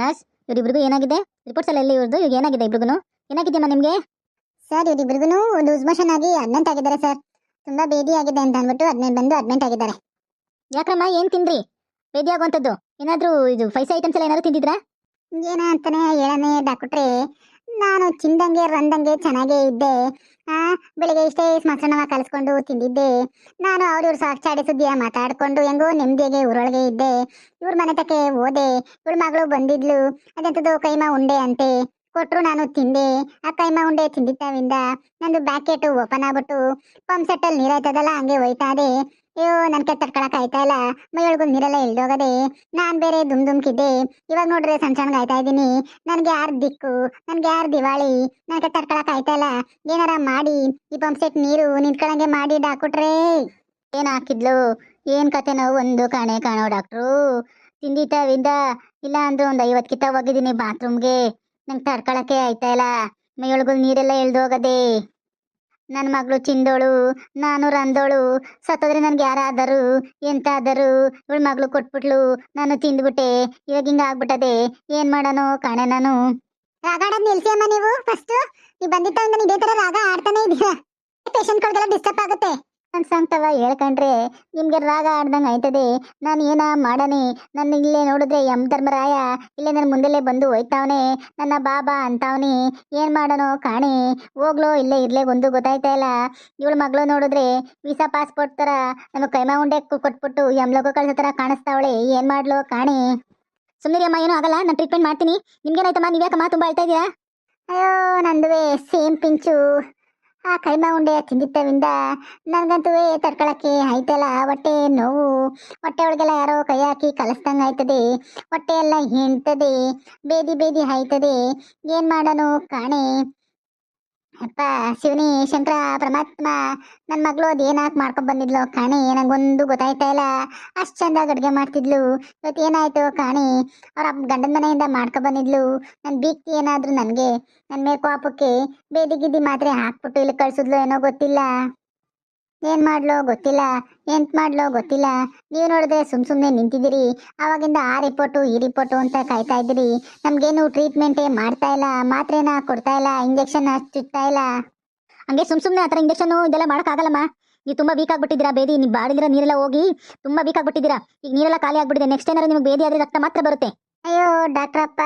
Nurse ಇವರಿಬ್ರಿಗೂ ಏನಾಗಿದೆ? Reports ಎಲ್ಲ ಎಲ್ಲಿ ಇವ್ರದ್ದು? ಈಗ ಏನಾಗಿದೆ ಇಬ್ರಿಗೂ? ಏನಾಗಿದೆಯಮ್ಮ ನಿಮಗೆ? ಸರ್ ಇವರಿಬ್ರಿಗೂ ಲೂಸ್ ಮೋಷನ್ ಆಗಿ ಅಡ್ಮಿಟ್ ಆಗಿದ್ದಾರೆ ಸರ್. ತುಂಬಾ ಬೇದಿ ಆಗಿದೆ ಅಂತ ಅಂದ್ಬಿಟ್ಟು ಅಡ್ಮಿಟ್ ಆಗಿದ್ದಾರೆ. ಯಾಕ್ರಮ್ಮ ಏನು ತಿಂದ್ರಿ ಬೇದಿ ಆಗುವಂಥದ್ದು? ಏನಾದರೂ ಇದು ಫೈಸಿ ಐಟಮ್ಸ್ ಎಲ್ಲ ಏನಾದ್ರು ತಿಂದಿದ್ರಾ? ಏನ ಅಂತಾನೆ ಹೇಳನೆ ಡಾಕ್ಟ್ರೆ, ನಾನು ಚಿಂದಂಗೆ ರಂದಂಗೆ ಚೆನ್ನಾಗೇ ಇದ್ದೆ. ಬೆಳಿಗ್ಗೆ ಇಷ್ಟೇ ಮೊಸರನ್ನ ಕಲಿಸ್ಕೊಂಡು ತಿಂದಿದ್ದೆ. ನಾನು ಅವ್ರ ಸಾಕ್ಷಾಡಿ ಸುದ್ದಿಯ ಮಾತಾಡ್ಕೊಂಡು ಹೆಂಗೋ ನೆಮ್ಮದಿಗೆ ಊರೊಳಗೆ ಇದ್ದೆ. ಇವ್ರ ಮನೆ ತಕ್ಕೆ ಹೋದೆ. ಇವಳ ಮಗಳು ಬಂದಿದ್ಲು. ಅದೆಂಥದ್ದು ಕೈಮಾ ಉಂಡೆ ಅಂತೆ ಕೊಟ್ರು, ನಾನು ತಿಂದೆ. ಆ ಕೈಮಾ ಉಂಡೆ ತಿಂದಿದ್ದಾವಿಂದ ನಂದು ಬ್ಯಾಕೆಟ್ ಓಪನ್ ಆಗ್ಬಿಟ್ಟು ಪಂಪ್ ಸೆಟ್ಟಲ್ಲಿ ನೀರಾಯ್ತದಲ್ಲ ಹಂಗೆ ಹೋಯ್ತಾ ಇದೆ. ಅಯ್ಯೋ ನನ್ ಕೈ ತಡ್ಕೊಳಕ್ ಆಯ್ತಾ ಇಲ್ಲ. ಮೈಯೊಳಗೂ ನೀರೆಲ್ಲ ಇಳ್ದೋಗದೆ. ನಾನ್ ಬೇರೆ ದುಮ್ಕಿದ್ದೆ. ಇವಾಗ ನೋಡ್ರೆ ಸಣ್ಣ ಆಯ್ತಾ ಇದ್ದೀನಿ. ನನ್ಗೆ ಯಾರ್ ದಿಕ್ಕು, ನನ್ಗೆ ಯಾರ್ ದಿವಾಳಿ? ನನ್ ಕೈ ತಡ್ಕೊಳಕ್ ಆಯ್ತಾ ಇಲ್ಲ. ಏನಾರ ಮಾಡಿ ಈ ಪಂಪ್ ಸೆಟ್ ನೀರು ನಿಂತ್ಕೊಳಂಗೆ ಮಾಡಿ ಡಾಕ್ಟ್ರೇ. ಏನು ಹಾಕಿದ್ಲು? ಏನು ಕತೆನೋ ಒಂದು ಕಾಣೋ ಡಾಕ್ಟ್ರು. ತಿಂದಿದ್ದಾವಿಂದ ಇಲ್ಲ ಅಂದ್ರೆ ಒಂದು 50 ಕಿತ್ತ ಹೋಗಿದ್ದೀನಿ ಬಾತ್ರೂಮ್ಗೆ. ನಂಗೆ ತಡ್ಕೊಳಕ್ಕೆ ಆಯ್ತಾ ಇಲ್ಲ. ಮೈಯೊಳಗೂ ನೀರೆಲ್ಲ ಇಳ್ದೋಗದೆ. ನನ್ನ ಮಗಳು ಚಿಂದೋಳು, ನಾನು ರಂದೋಳು. ಸತ್ತೋದ್ರೆ ನನ್ಗೆ ಯಾರಾದರು ಎಂತಾದರು? ಇವಳ ಮಗಳು ಕೊಟ್ಬಿಟ್ಲು, ನಾನು ತಿಂದ್ಬಿಟ್ಟೆ. ಇವಾಗ ಹಿಂಗ ಆಗ್ಬಿಟ್ಟದೆ. ಏನ್ ಮಾಡೋಣ ಕಾಣೆ ನಾನು. ರಾಗ ಆಡೋದ್ ನಿಲ್ಸಿ ಅಮ್ಮ ನೀವು ಫಸ್ಟ್. ನೀವು ಬಂದಿದ್ದ ಇದೇ ತರ ರಾಗ ಆಡ್ತಾನೆ ಇದೀರಾ. ಪೇಷಂಟ್ಗಳಿಗೆಲ್ಲ ಡಿಸ್ಟರ್ಬ್ ಆಗುತ್ತೆ. ನನ್ ಸಂತವ ಹೇಳ್ಕೊಂಡ್ರೆ ನಿಮ್ಗೆ ರಾಗ ಆಡ್ದಂಗೆ ಆಯ್ತದೆ. ನಾನು ಏನ ಮಾಡನೆ? ನನ್ನ ಇಲ್ಲೇ ನೋಡಿದ್ರೆ ಧರ್ಮರಾಯ ಇಲ್ಲೇ ನನ್ನ ಮುಂದೆಲ್ಲೇ ಬಂದು ಹೋಯ್ತಾವನೆ. ನನ್ನ ಬಾಬಾ ಅಂತಾವನಿ. ಏನ್ ಮಾಡೋಣ ಕಾಣೆ? ಹೋಗ್ಲೋ ಇಲ್ಲೇ ಇರ್ಲೇ ಒಂದು ಗೊತ್ತಾಯ್ತಾ ಇಲ್ಲ. ಇವಳ ಮಗಳು ನೋಡಿದ್ರೆ ವೀಸಾ ಪಾಸ್ಪೋರ್ಟ್ ತರ ನಮಗೆ ಕೈಮಾ ಉಂಡೆ ಕೊಟ್ಬಿಟ್ಟು ಯಮ್ಲೋಗ ಕಳ್ಸೋ ತರ ಕಾಣಿಸ್ತಾವಳೆ. ಏನ್ ಮಾಡ್ಲೋ ಕಾಣೆ? ಸುಮ್ಮನೆ ಅಮ್ಮ, ಏನೂ ಆಗಲ್ಲ, ನಾನು ಟ್ರೀಟ್ಮೆಂಟ್ ಮಾಡ್ತೀನಿ. ನಿಮ್ಗೇನಾಯ್ತಮ್ಮ? ನೀವ್ಯಾಕಮ್ಮ ತುಂಬಾ ಅಳ್ತಾ ಇದೀರಾ? ಅಯ್ಯೋ ನಂದುವೆ ಸೇಮ್ ಪಿಂಚು. ಆ ಕೈಮಾ ಉಂಡೆ ತಿಂದಿದ್ದವಿಂದ ನನ್ಗಂತೂ ತಡ್ಕೊಳಕ್ಕೆ ಆಯ್ತಲ್ಲ. ಹೊಟ್ಟೆ ನೋವು. ಹೊಟ್ಟೆ ಒಳಗೆಲ್ಲ ಯಾರೋ ಕೈ ಹಾಕಿ ಕಲಿಸ್ದಂಗೆ ಆಯ್ತದೆ. ಹೊಟ್ಟೆ ಎಲ್ಲ ಹಿಂಡ್ತದೆ. ಬೇದಿ ಆಯ್ತದೆ. ಏನ್ ಮಾಡೋಣ ಕಾಣೆ? ಅಪ್ಪ ಶಿವನಿ ಶಂಕರ ಪರಮಾತ್ಮ, ನನ್ನ ಮಗಳು ಅದು ಏನಾಕ್ ಮಾಡ್ಕೊಂಡ್ ಬಂದಿದ್ಲು ಕಾಣೆ? ನಂಗೊಂದು ಗೊತ್ತಾಯ್ತಾ ಇಲ್ಲ. ಅಷ್ಟು ಚಂದಾಗಿ ಅಡುಗೆ ಮಾಡ್ತಿದ್ಲು. ಇವತ್ತು ಏನಾಯ್ತು ಕಾಣೆ? ಅವ್ರ ಗಂಡನ ಮನೆಯಿಂದ ಮಾಡ್ಕೊಂಡ್ ಬಂದಿದ್ಲು. ನನ್ನ ಬೀಕ್ತಿ ಏನಾದ್ರು ನನಗೆ ನನ್ನ ಮೇಲೆ ಕೋಪಕ್ಕೆ ಬೇದಿ ಮಾತ್ರೆ ಹಾಕ್ಬಿಟ್ಟು ಇಲ್ಲಿ ಕಳ್ಸಿದ್ಲು ಏನೋ ಗೊತ್ತಿಲ್ಲ. ಏನ್ ಮಾಡ್ಲೋ ಗೊತ್ತಿಲ್ಲ, ಎಂತ ಮಾಡ್ಲೋ ಗೊತ್ತಿಲ್ಲ. ನೀವು ನೋಡಿದ್ರೆ ಸುಮ್ಮನೆ ನಿಂತಿದ್ದೀರಿ. ಆವಾಗಿಂದ ಆ ರಿಪೋರ್ಟು ಈ ರಿಪೋರ್ಟು ಅಂತ ಕಾಯ್ತಾ ಇದ್ದೀರಿ. ನಮ್ಗೇನು ಟ್ರೀಟ್ಮೆಂಟೇ ಮಾಡ್ತಾ ಇಲ್ಲ. ಮಾತ್ರೆನ ಕೊಡ್ತಾ ಇಲ್ಲ. ಇಂಜೆಕ್ಷನ್ ಚುಚ್ತಾ ಇಲ್ಲ. ಹಂಗೆ ಸುಮ್ಮನೆ ಆ ಥರ ಇಂಜೆಕ್ಷನ್ ಇದೆಲ್ಲ ಮಾಡೋಕ್ಕಾಗಲ್ಲಮ್ಮ. ನೀವು ತುಂಬ ವೀಕ್ ಆಗ್ಬಿಟ್ಟಿದ್ದೀರಾ. ಬೇದಿ ನೀವು ಬಾಡಿದಿರೋ ನೀರೆಲ್ಲ ಹೋಗಿ ತುಂಬ ವೀಕ್ ಆಗ್ಬಿಟ್ಟಿದ್ದೀರಾ. ಈಗ ನೀರೆಲ್ಲ ಖಾಲಿ ಆಗ್ಬಿಟ್ಟಿದೆ. ನೆಕ್ಸ್ಟ್ ಏನಾದ್ರು ನಿಮ್ಗೆ ಬೇದಿ ಆದ್ರೆ ರಕ್ತ ಮಾತ್ರ ಬರುತ್ತೆ. ಅಯ್ಯೋ ಡಾಕ್ಟ್ರಪ್ಪ,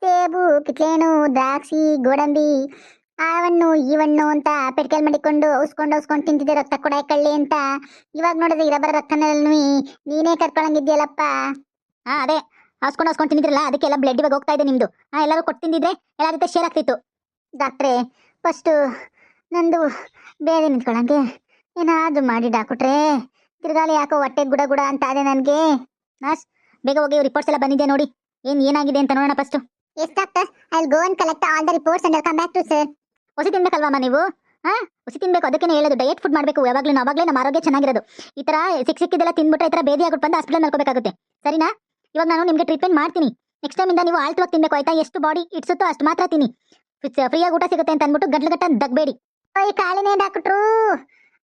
ಸೇಬು ಕಿತ್ಲೇನು ದ್ರಾಕ್ಷಿ ಗೋಡಂಬಿ ಆವನ್ನು ಈವನ್ನು ಅಂತ ಪೆಟ್ಕೆಲ್ ಮಾಡಿಕೊಂಡು ಔಸ್ಕೊಂಡು ತಿಂತಿದ್ದೆ ರಕ್ತ ಕೊಡ ಕಳ್ಳಿ ಅಂತ. ಇವಾಗ ನೋಡಿದ್ರೆ ಇರಬರ ರಕ್ತನಲ್ಲಿ ನೀನೇ ಕರ್ಕೊಳಂಗಿದ್ಯಲ್ಲಪ್ಪ. ಅದೇ ಹಾಸ್ಕೊಂಡು ತಿಂದಿದ್ರಲ್ಲ, ಅದಕ್ಕೆಲ್ಲ ಬ್ಲಡ್ ಇವಾಗ ಹೋಗ್ತಾ ಇದೆ ನಿಮ್ದು. ಎಲ್ಲರೂ ಕೊಟ್ಟು ತಿಂದಿದ್ರೆ ಎಲ್ಲ ರೀತಿ ಶೇರ್ ಆಗ್ತಿತ್ತು. ಡಾಕ್ಟ್ರೇ ಫಸ್ಟು ನಂದು ಬೇರೆ ನಿಂತ್ಕೊಳಂಗೆ ಏನಾದರೂ ಮಾಡಿ ಡಾಕ್ಟ್ರೇ. ತಿರ್ಗಾಲಿ ಯಾಕೋ ಹೊಟ್ಟೆ ಗುಡ ಅಂತ ಅದೇ ನನಗೆ. ನರ್ಸ್ ಬೇಗ ಹೋಗಿ ರಿಪೋರ್ಟ್ಸ್ ಎಲ್ಲ ಬಂದಿದೆ ನೋಡಿ. ಏನಾಗಿದೆ ಅಂತ ನೋಡೋಣ first. Yes doctor, I will go and collect all the reports and come back to sir. ಹೊಸಿ ತಿನ್ಬೇಕಲ್ವಮ್ಮ ನೀವು? ಹೊಸಿ ತಿನ್ಬೇಕು. ಅದಕ್ಕೆ ಹೇಳೋದು ಡಯಟ್ ಫುಡ್ ಮಾಡಬೇಕು ಯಾವಾಗಲೂ. ಅವಾಗಲೇ ನಮ್ಮ ಆರೋಗ್ಯ ಚೆನ್ನಾಗಿರೋದು. ಈ ಥರ ಸಿಕ್ಕಿದ್ದೆಲ್ಲ ತಿಂದ್ಬಿಟ್ರೆ ಈ ಥರ ಬೇದಿ ಆಗ್ಬಿಟ್ಟು ಬಂದು ಹಾಸ್ಪಿಟಲ್ ಮಲ್ಕೋಬೇಕಾಗುತ್ತೆ. ಸರಿನಾ? ಇವಾಗ ನಾನು ನಿಮಗೆ ಟ್ರೀಟ್ಮೆಂಟ್ ಮಾಡ್ತೀನಿ. ನೆಕ್ಸ್ಟ್ ಟೈಮಿಂದ ನೀವು ಆಳ್ತವಾಗಿ ತಿನ್ಬೇಕು ಆಯ್ತಾ? ಎಷ್ಟು ಬಾಡಿ ಇಡ್ಸುತ್ತೋ ಅಷ್ಟು ಮಾತ್ರ ತಿನ್ನಿ. ಫ್ರೀಯಾಗಿ ಊಟ ಸಿಗುತ್ತೆ ಅಂತ ಅಂದ್ಬಿಟ್ಟು ಗಟ್ಟ ದಗ್ಬೇಡಿ. ಈ ಕಾಳಿನೇ ಡಾಕ್ಟ್ರು,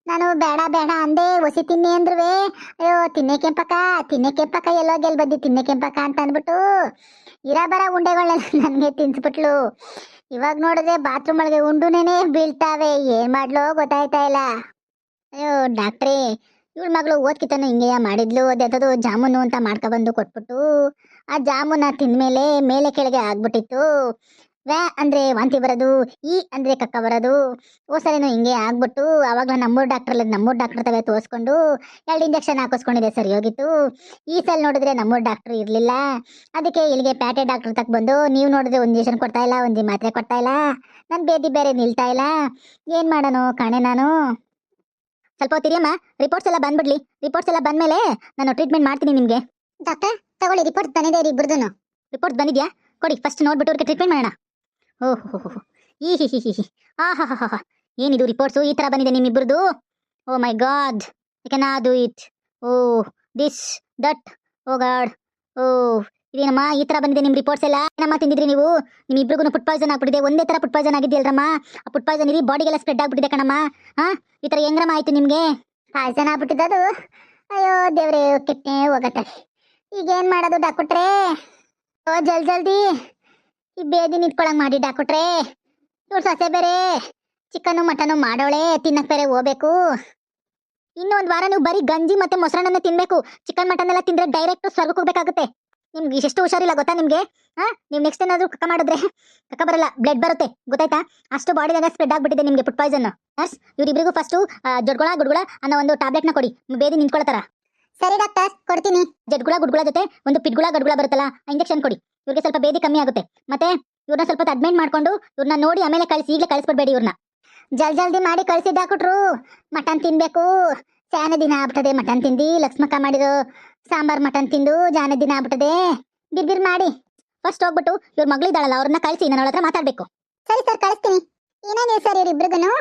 ನಾನು ಬೇಡ ಅಂದೆ. ಹೊಸಿ ತಿನ್ನಿ ಅಂದ್ರುವೆ ಅಯ್ಯೋ ತಿನ್ನೆ ಕೆಂಪಕ್ಕ ಎಲ್ಲೋ ಗೆಲ್ ಬದ್ದಿ ತಿನ್ನೆ ಕೆಂಪಕ್ಕ ಅಂತ ಅಂದ್ಬಿಟ್ಟು ಇರಬರ ಉಂಡೆಗಳನ್ನೆಲ್ಲ ನನಗೆ ತಿನ್ಸ್ಬಿಟ್ಲು. ಇವಾಗ ನೋಡಿದ್ರೆ ಬಾತ್ರೂಮ್ ಒಳಗೆ ಉಂಡುನೇನೆ ಬೀಳ್ತಾವೆ. ಏನ್ ಮಾಡ್ಲೋ ಗೊತ್ತಾಯ್ತಾ ಇಲ್ಲ. ಅಯ್ಯೋ ಡಾಕ್ಟ್ರೇ, ಇವಳ ಮಗಳು ಓದ್ಕಿತನು ಹಿಂಗೆಯ ಮಾಡಿದ್ಲು. ಅದೆಂಥದ್ದು ಜಾಮೂನು ಅಂತ ಮಾಡ್ಕೊಬಂದು ಕೊಟ್ಬಿಟ್ಟು ಆ ಜಾಮೂನ ತಿಂದ್ಮೇಲೆ ಮೇಲೆ ಕೆಳಗೆ ಆಗ್ಬಿಟ್ಟಿತ್ತು. ವ್ಯಾ ಅಂದ್ರೆ ವಾಂತಿ ಬರೋದು, ಈ ಅಂದ್ರೆ ಕಕ್ಕ ಬರೋದು. ಸರಿನೂ ಹಿಂಗೆ ಆಗ್ಬಿಟ್ಟು ಅವಾಗಲೂ ನಮ್ಮೂರು ಡಾಕ್ಟರ್ ತವೆ ತೋರಿಸ್ಕೊಂಡು 2 ಇಂಜೆಕ್ಷನ್ ಹಾಕಿಸ್ಕೊಂಡಿದೆ, ಸರಿ ಹೋಗಿತ್ತು. ಈ ಸಲ ನೋಡಿದ್ರೆ ನಮ್ಮೂರು ಡಾಕ್ಟ್ರು ಇರಲಿಲ್ಲ. ಅದಕ್ಕೆ ಇಲ್ಲಿಗೆ ಪ್ಯಾಟೆ ಡಾಕ್ಟರ್ ತಕ್ಕ ಬಂದು ನೀವು ನೋಡಿದ್ರೆ ಒಂದು ಇಂಜೆಕ್ಷನ್ ಕೊಡ್ತಾ ಇಲ್ಲ, ಒಂದು ಮಾತ್ರೆ ಕೊಡ್ತಾ ಇಲ್ಲ. ನನ್ನ ಬೇದಿ ಬೇರೆ ನಿಲ್ತಾ ಇಲ್ಲ. ಏನು ಮಾಡೋಣ ಕಾಣೆ ನಾನು? ಸ್ವಲ್ಪ ಹೊತ್ತಿರಿಯಮ್ಮ, ರಿಪೋರ್ಟ್ಸ್ ಎಲ್ಲ ಬಂದ್ಬಿಡ್ಲಿ. ರಿಪೋರ್ಟ್ಸ್ ಎಲ್ಲ ಬಂದಮೇಲೆ ನಾನು ಟ್ರೀಟ್ಮೆಂಟ್ ಮಾಡ್ತೀನಿ ನಿಮಗೆ. ಡಾಕ್ಟರ್ ತಗೊಳ್ಳಿ, ರಿಪೋರ್ಟ್ ಬಂದಿದೆ ರೀ ಇಬ್ಬರದು. ರಿಪೋರ್ಟ್ ಬಂದಿದ್ಯಾ? ಕೊಡಿ, ಫಸ್ಟ್ ನೋಡ್ಬಿಟ್ಟು ಅವ್ರಿಗೆ ಟ್ರೀಟ್ಮೆಂಟ್ ಮಾಡೋಣ. ಓಹೋ ಈ ಹಾ ಏನಿದು ರಿಪೋರ್ಟ್ಸು ಈ ಥರ ಬಂದಿದೆ ನಿಮ್ಮಿಬ್ಬರದು? Oh my god, I can not do it. Oh this that, oh god, oh ಇದೇನಮ್ಮ ಈ ಥರ ಬಂದಿದೆ ನಿಮ್ಮ ರಿಪೋರ್ಟ್ಸ್ ಎಲ್ಲ? ಏನಮ್ಮ ತಿಂದಿದ್ರಿ ನೀವು? ನಿಮ್ಮಿಬ್ರಿಗೂ ಫುಡ್ ಪಾಯ್ಸನ್ ಆಗ್ಬಿಟ್ಟಿದೆ. ಒಂದೇ ಥರ ಫುಡ್ ಪಾಯ್ಸನ್ ಆಗಿದೆಯಲ್ರಮ್ಮ. ಆ ಫುಡ್ ಪಾಯ್ಸನ್ ಇಡೀ ಬಾಡಿಗೆಲ್ಲ ಸ್ಪ್ರೆಡ್ ಆಗ್ಬಿಟ್ಟಿದೆ ಕಣಮ್ಮ. ಈ ಥರ ಹೆಂಗ್ರಮ್ಮ ಆಯ್ತು ನಿಮಗೆ? ಪಾಯ್ಸನ್ ಆಗ್ಬಿಟ್ಟಿದ್ದದು. ಅಯ್ಯೋ ದೇವ್ರೇ, ಕೆಟ್ಟೆ ಹೋಗತ್ತೆ. ಈಗೇನು ಮಾಡೋದು ಡಾಕ್ಟ್ರೇ? ಓ ಜಲ್ದಿ ಈ ಬೇದಿ ನಿಂತ್ಕೊಳಂಗ್ ಮಾಡಿ ಡಾಕ್ಟ್ರೆ. ಇವ್ರು ಸೊಸೆ ಬೇರೆ ಚಿಕನ್ನು ಮಟನ್ನು ಮಾಡೋಳೆ, ತಿನ್ನಕ್ ಬೇರೆ ಹೋಗ್ಬೇಕು. ಇನ್ನೊಂದ್ ವಾರ ನೀವು ಬರೀ ಗಂಜಿ ಮತ್ತೆ ಮೊಸರನ್ನ ತಿನ್ಬೇಕು. ಚಿಕನ್ ಮಟನ್ ಎಲ್ಲ ತಿಂದ್ರೆ ಡೈರೆಕ್ಟ್ ಸ್ವರ್ಗಕ್ಕೆ ಹೋಗ್ಬೇಕಾಗುತ್ತೆ. ನಿಮ್ಗೆ ಎಷ್ಟು ಹುಷಾರಿಲ್ಲ ಗೊತ್ತಾ ನಿಮ್ಗೆ? ನೀವು ನೆಕ್ಸ್ಟ್ ಏನಾದ್ರು ಕಕ್ಕ ಮಾಡಿದ್ರೆ ಕಕ್ಕ ಬರಲ್ಲ, ಬ್ಲಡ್ ಬರುತ್ತೆ ಗೊತ್ತಾಯ್ತಾ? ಅಷ್ಟು ಬಾಡಿದಾಗ ಸ್ಪ್ರೆಡ್ ಆಗ್ಬಿಟ್ಟಿದೆ ನಿಮ್ಗೆ ಫುಡ್ ಪಾಯ್ಸನ್. ನರ್ಸ್ ಇವ್ರಿಬ್ರಿಗೂ ಫಸ್ಟ್ ಜಡ್ಗುಳ ಗುಡ್ಗುಳ ಅನ್ನೋ ಒಂದು ಟ್ಯಾಬ್ಲೆಟ್ನ ಕೊಡಿ, ಬೇದಿ ನಿಂತ್ಕೊಳ್ತಾರ. ಸರಿ ಡಾಕ್ಟರ್, ಕೊಡ್ತೀನಿ. ಜಡ್ಗುಳ ಗುಡ್ಗುಳ ಜೊತೆ ಒಂದು ಪಿಡ್ಗುಳ ಗಡ್ಗುಳ ಬರುತ್ತಲ್ಲ, ಇಂಜೆಕ್ಷನ್ ಕೊಡಿ. ಇವ್ರಿಗೆ ಸ್ವಲ್ಪ ಬೇದಿ ಕಮ್ಮಿ ಆಗುತ್ತೆ. ಮತ್ತೆ ಇವ್ರನ್ನ ಸ್ವಲ್ಪ ಅಡ್ಮಿಟ್ ಮಾಡ್ಕೊಂಡು ಇವ್ರನ್ನ ನೋಡಿ ಆಮೇಲೆ ಕಳಿಸಿ, ಈಗಲೇ ಕಳಿಸ್ಬಿಡ್ಬೇಡಿ ಇವ್ರನ್ನ. ಜಲ್ದಿ ಮಾಡಿ ಕಳಿಸಿ ಡಾಕ್ಟ್ರು. ಮಟನ್ ತಿನ್ಬೇಕು. ಸ್ಯಾನ ದಿನ ಆಗ್ಬಿಟ್ಟದೆ ಮಟನ್ ತಿಂದು. ಲಕ್ಷ್ಮಕ್ಕ ಮಾಡಿರೋ ಸಾಂಬಾರ್ ಮಟನ್ ತಿಂದು ಜಾನ ದಿನ ಆಗ್ಬಿಟ್ಟದೆ. ಬಿರ್ಬಿರ್ ಮಾಡಿ. ಫಸ್ಟ್ ಹೋಗ್ಬಿಟ್ಟು ಇವ್ರ ಮಗಳಿದ್ದಾಳಲ್ಲ ಅವ್ರನ್ನ ಕಳಿಸಿ, ನಾನು ಅವಳ ಹತ್ರ ಮಾತಾಡ್ಬೇಕು. ಸರಿ ಸರ್, ಕಳಿಸ್ತೀನಿ. ಏನಾಗಿದೆ ಸರ್ ಇವ್ರಿಬ್ರಿಗೂ?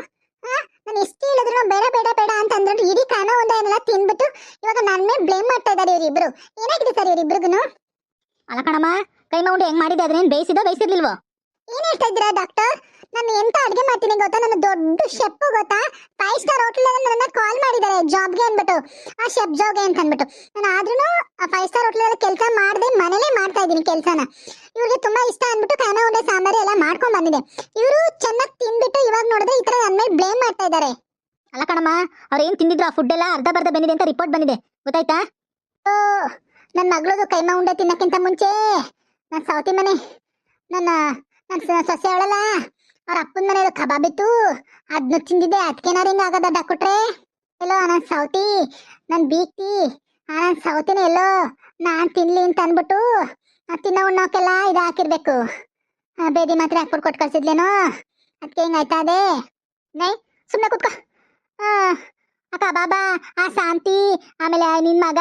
ನಾನು ಎಷ್ಟು ಹೇಳಿದ್ರು ಬೇಡ ಬೇಡ ಬೇಡ ಅಂತ ಅಂದ್ರು ಇಡೀ ಕಾನ ಒಂದನ್ನೆಲ್ಲ ತಿನ್ಬಿಟ್ಟು ಇವಾಗ ನನ್ನ ಮೇಲೆ ಬ್ಲೇಮ್ ಮಾಡ್ತಾ ಇದ್ದಾರೆ ಇವರಿಬ್ರು. ಏನಾಗಿದೆ ಸರ್ ಇವ್ರಿಬ್ರಿಗೂ? ಅಲ್ಲ ಕಣಮ್ಮ, ಕೈಮ ಉಂಡೆ ಹೆಂಗ್ ಮಾಡಿದೆ ಅದ್ರೇನ್ ಬೇಯಿಸಿರ್ಲಿಲ್ವೋ? ಏನ್ ಹೇಳ್ತಾ ಇದ್ದೀರಾ ಡಾಕ್ಟರ್? ನಾನು ಎಂತ ಅಡ್ಗೆ ಮಾಡ್ತೀನಿ ಗೊತ್ತಾ? ನನ್ನ ದೊಡ್ಡ ಶೆಫ್ ಗೊತ್ತಾ? 5 ಸ್ಟಾರ್ ಹೋಟೆಲ್ ನನ್ನ ಕಾಲ್ ಮಾಡಿದ್ದಾರೆ ಜಾಬ್ಗೆ ಅನ್ಬಿಟ್ಟು, ಆ ಶೆಫ್ ಜಾಬ್ಗೆ ಅಂತ ಅನ್ಬಿಟ್ಟು. ನಾನು ಆದ್ರೂ ಆ 5 ಸ್ಟಾರ್ ಹೋಟೆಲ್ ಕೆಲಸ ಮಾಡದೆ ಮನೇಲೇ ಮಾಡ್ತಾ ಇದ್ದೀನಿ ಕೆಲಸನ. ಇವ್ರಿಗೆ ತುಂಬಾ ಇಷ್ಟ ಅನ್ಬಿಟ್ಟು ಕಾನ ಉಂಡೆ ಸಾಂಬಾರು ಎಲ್ಲ ಮಾಡ್ಕೊಂಡ್ ಬಂದಿದೆ. ಇವರು ಚೆನ್ನಾಗಿ ತಿಂದ್ಬಿಟ್ಟು ಇವಾಗ ನೋಡಿದ್ರೆ ಈ ತರ ನನ್ನ ಮೇಲೆ ಬ್ಲೇಮ್ ಮಾಡ್ತಾ ಇದ್ದಾರೆ. ಅಲ್ಲ ಕಣಮ್ಮ, ಅವ್ರು ಏನ್ ತಿಂದಿದ್ರು ಆ ಫುಡ್ ಎಲ್ಲ ಅರ್ಧ ಬರ್ಧ ಬಂದಿದೆ ಅಂತ ರಿಪೋರ್ಟ್ ಬಂದಿದೆ ಗೊತ್ತಾಯ್ತಾ? ಓ, ನನ್ನ ಮಗಳದು ಕೈಮಾ ಉಂಡೆ ತಿನ್ನಕ್ಕಿಂತ ಮುಂಚೆ ನನ್ನ ಸೌತಿ ಮನೆ ನನ್ನ ಸೊಸೆ ಅವಳಲ್ಲ, ಅವ್ರ ಅಪ್ಪನ ಮನೆಯದು ಕಬಾಬ್ ಇತ್ತು, ಅದನ್ನ ತಿಂದಿದ್ದೆ. ಅದಕ್ಕೇನಾರು ಹಿಂಗ ಆಗದ ಡಾಕ್ಟ್ರೆ? ಎಲ್ಲೋ ನನ್ನ ಸೌತಿ, ನನ್ನ ಬೀಕ್ತಿ, ನನ್ನ ಸೌತಿನ ಎಲ್ಲೋ ನಾನ್ ತಿನ್ಲಿ ಅಂತ ಅನ್ಬಿಟ್ಟು ತಿನ್ನೋ ಉಣ್ಣೋಕೆಲ್ಲ ಇದು ಹಾಕಿರ್ಬೇಕು. ಬೇದಿ ಮಾತ್ರ ಹಾಕ್ಬಿಟ್ಟು ಕೊಟ್ಟು ಕಳ್ಸಿದ್ಲೇನೋ, ಅದಕ್ಕೆ ಹಿಂಗಾಯ್ತಾ ಅದೇ. ನೈ ಸುಮ್ಮನೆ ಕುತ್ಕೋ. ಆ ಕಬಾಬ, ಆ ಶಾಂತಿ, ಆಮೇಲೆ ನಿನ್ ಮಗ,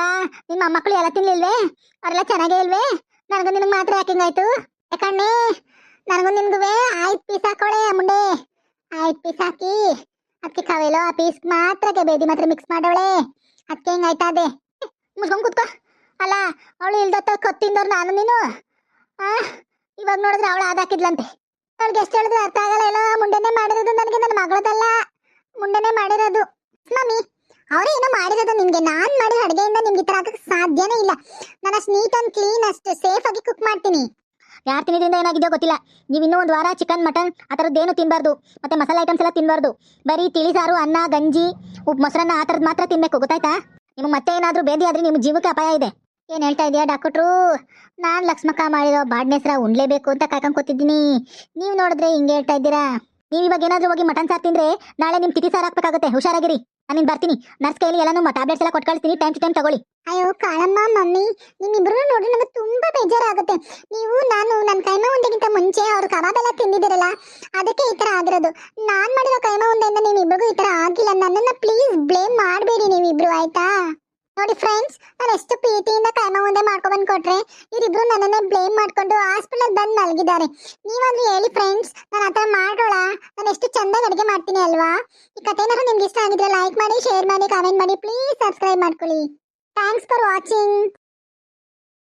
ನಿನ್ ಮೊಮ್ಮಕ್ಕಳು ಎಲ್ಲ ತಿನ್ಲಿಲ್ವೇ? ಅವರೆಲ್ಲ ಚೆನ್ನಾಗೇ ಇಲ್ವೇ? ನನಗೂ ನಿನಗೆ ಮಾತ್ರ ಯಾಕೆ ಹಿಂಗಾಯ್ತು? ಯಾಕಣ್ಣೆ ನನಗೂ ನಿನ್ಗುವೆ 5 ಪೀಸ್ ಹಾಕೋಳೆ ಮುಂಡೆ. 5 ಪೀಸ್ ಹಾಕಿ ಅದಕ್ಕೆ ಕವೆಲೋ ಆ ಪೀಸ್ ಮಾತ್ರಕ್ಕೆ ಬೇದಿ ಮಾತ್ರ ಮಿಕ್ಸ್ ಮಾಡವಳೆ, ಅದಕ್ಕೆ ಹಿಂಗಾಯ್ತಾ ಅದೇ. ಮುಸ್ಕೊಂಡ್ ಕುತ್ಕೋ. ಅಲ್ಲ, ಅವಳು ಇಲ್ದತ್ತ ಕೊತ್ತಿಂದವ್ರು ನಾನು ನೀನು. ಇವಾಗ ನೋಡಿದ್ರೆ ಅವಳು ಹಾಕಿದ್ಲಂತೆ. ಅವಳಿಗೆ ಎಷ್ಟು ಹೇಳಿದ್ರು ಅರ್ಥ ಆಗಲ್ಲ. ಎಲ್ಲೋ ಮುಂಡೆನೆ ಮಾಡಿರೋದು ನನಗೆ, ನನ್ನ ಮಗಳದಲ್ಲ, ಮುಂಡೆನೆ ಮಾಡಿರೋದು. ಮಮ್ಮಿ ಅವರೇ ಏನೋ ಮಾಡಿರೋದು ನಿಮ್ಗೆ. ನಾನ್ ಮಾಡಿರೋ ಅಡುಗೆಯಿಂದ ನಿಮ್ಗೆ ಈ ತರ ಆಗಕ್ಕೆ ಸಾಧ್ಯನೇ ಇಲ್ಲ. ನಾನು ಅಷ್ಟು ನೀಟ್ ಅಂಡ್ ಕ್ಲೀನ್, ಅಷ್ಟು ಸೇಫ್ ಆಗಿ ಕುಕ್ ಮಾಡ್ತೀನಿ. ಯಾರು ತಿನ್ನಿದ್ರಿಂದ ಏನಾಗಿದೆಯೋ ಗೊತ್ತಿಲ್ಲ. ನೀವು ಇನ್ನೂ ಒಂದು ವಾರ ಚಿಕನ್ ಮಟನ್ ಆ ಥರದ್ದೇನು ತಿನ್ನಬಾರ್ದು, ಮತ್ತೆ ಮಸಾಲೆ ಐಟಮ್ಸ್ ಎಲ್ಲ ತಿನ್ನಬಾರ್ದು. ಬರೀ ತಿಳಿಸಾರು, ಅನ್ನ, ಗಂಜಿ, ಉಪ್ಪು ಮೊಸರನ್ನ ಆ ಥರದ್ದು ಮಾತ್ರ ತಿನ್ಬೇಕು ಗೊತ್ತಾಯ್ತಾ? ನಿಮಗೆ ಮತ್ತೆ ಏನಾದರೂ ಬೇದಿ ಆದ್ರೆ ನಿಮ್ಮ ಜೀವಕ್ಕೆ ಅಪಾಯ ಇದೆ. ಏನು ಹೇಳ್ತಾ ಇದೆಯಾ ಡಾಕ್ಟ್ರು? ನಾನು ಲಕ್ಷ್ಮಕ್ಕ ಮಾಡಿರೋ ಬಾಡ್ನೆಸ್ರ ಉಣ್ಲೇಬೇಕು ಅಂತ ಕಾಯ್ಕೊಂಡು ಕೂತಿದ್ದೀನಿ. ನೀವು ನೋಡಿದ್ರೆ ಹಿಂಗೆ ಹೇಳ್ತಾ ಇದ್ದೀರಾ. ನೀವು ಇವಾಗ ಏನಾದರೂ ಹೋಗಿ ಮಟನ್ ಸಾರು ತಿಂದ್ರೆ ನಾಳೆ ನಿಮ್ಮ ತಿಥಿ ಸಾರು ಹಾಕ್ಬೇಕಾಗುತ್ತೆ. ಹುಷಾರಾಗಿರಿ. ನಾನು ಬರ್ತೀನಿ, ನರ್ಸ್ ಕೈಲಿ ಎಲ್ಲಾನು ಟ್ಯಾಬ್ಲೆಟ್ಸ್ ಎಲ್ಲ ಕೊಟ್ಟು ಕಳಿಸ್ತೀನಿ, ಟೈಮ್ ಟು ಟೈಮ್ ತಗೊಳ್ಳಿ. ಅಯ್ಯೋ ಕಾಳಮ್ಮ, ಮಮ್ಮಿ ನಿಮ್ಮಿಬ್ರು ನೋಡ್ರಿ ನನಗೆ ತುಂಬಾ ಬೇಜಾರಾಗುತ್ತೆ. ನೀವು ನಾನು ನನ್ನ ಕೈಮಾ ಉಂಡೆಗಿಂತ ಮುಂಚೆ ಅವ್ರು ಕಬಾಬ್ ಎಲ್ಲ ತಿಂದಿದ್ದೀರಲ್ಲ, ಅದಕ್ಕೆ ಈ ತರ ಆಗಿರೋದು. ನಾನ್ ಮಾಡಿರೋ ಕೈಮಾ ಉಂಡೆಯಿಂದ ನೀವಿಬ್ರಿಗೂ ಈ ತರ ಆಗಿಲ್ಲ. ನನ್ನನ್ನ ಪ್ಲೀಸ್ ಬ್ಲೇಮ್ ಮಾಡಬೇಡಿ ನೀವಿಬ್ರು, ಆಯ್ತಾ? ನೋಡಿ ಫ್ರೆಂಡ್ಸ್, ನಾನು ಎಷ್ಟು ಪ್ರೀತಿಯಿಂದ ಕೈಮಾ ಉಂಡೆ ಮಾಡ್ಕೊಂಡ್ಬಂದು ಕೊಟ್ರೆ ಇವರಿಬ್ರು ನನ್ನನ್ನೇ ಬ್ಲೇಮ್ ಮಾಡ್ಕೊಂಡು ಹಾಸ್ಪಿಟಲ್ ಬಂದು ಮಲಗಿದ್ದಾರೆ. ನೀವಾದ್ರೂ ಹೇಳಿ ಫ್ರೆಂಡ್ಸ್, ನಾನು ಆ ಥರ ಮಾಡೋಳ? ನಾನು ಎಷ್ಟು ಚಂದಾಗಿ ಅಡುಗೆ ಮಾಡ್ತೀನಿ ಅಲ್ವಾ? ಈ ಕಥೆನಾರು ನಿಮ್ಗೆ ಇಷ್ಟ ಆಗಿದ್ರೆ ಲೈಕ್ ಮಾಡಿ, ಶೇರ್ ಮಾಡಿ, ಕಾಮೆಂಟ್ ಮಾಡಿ, ಪ್ಲೀಸ್ ಸಬ್ಸ್ಕ್ರೈಬ್ ಮಾಡ್ಕೊಳ್ಳಿ. Thanks for watching.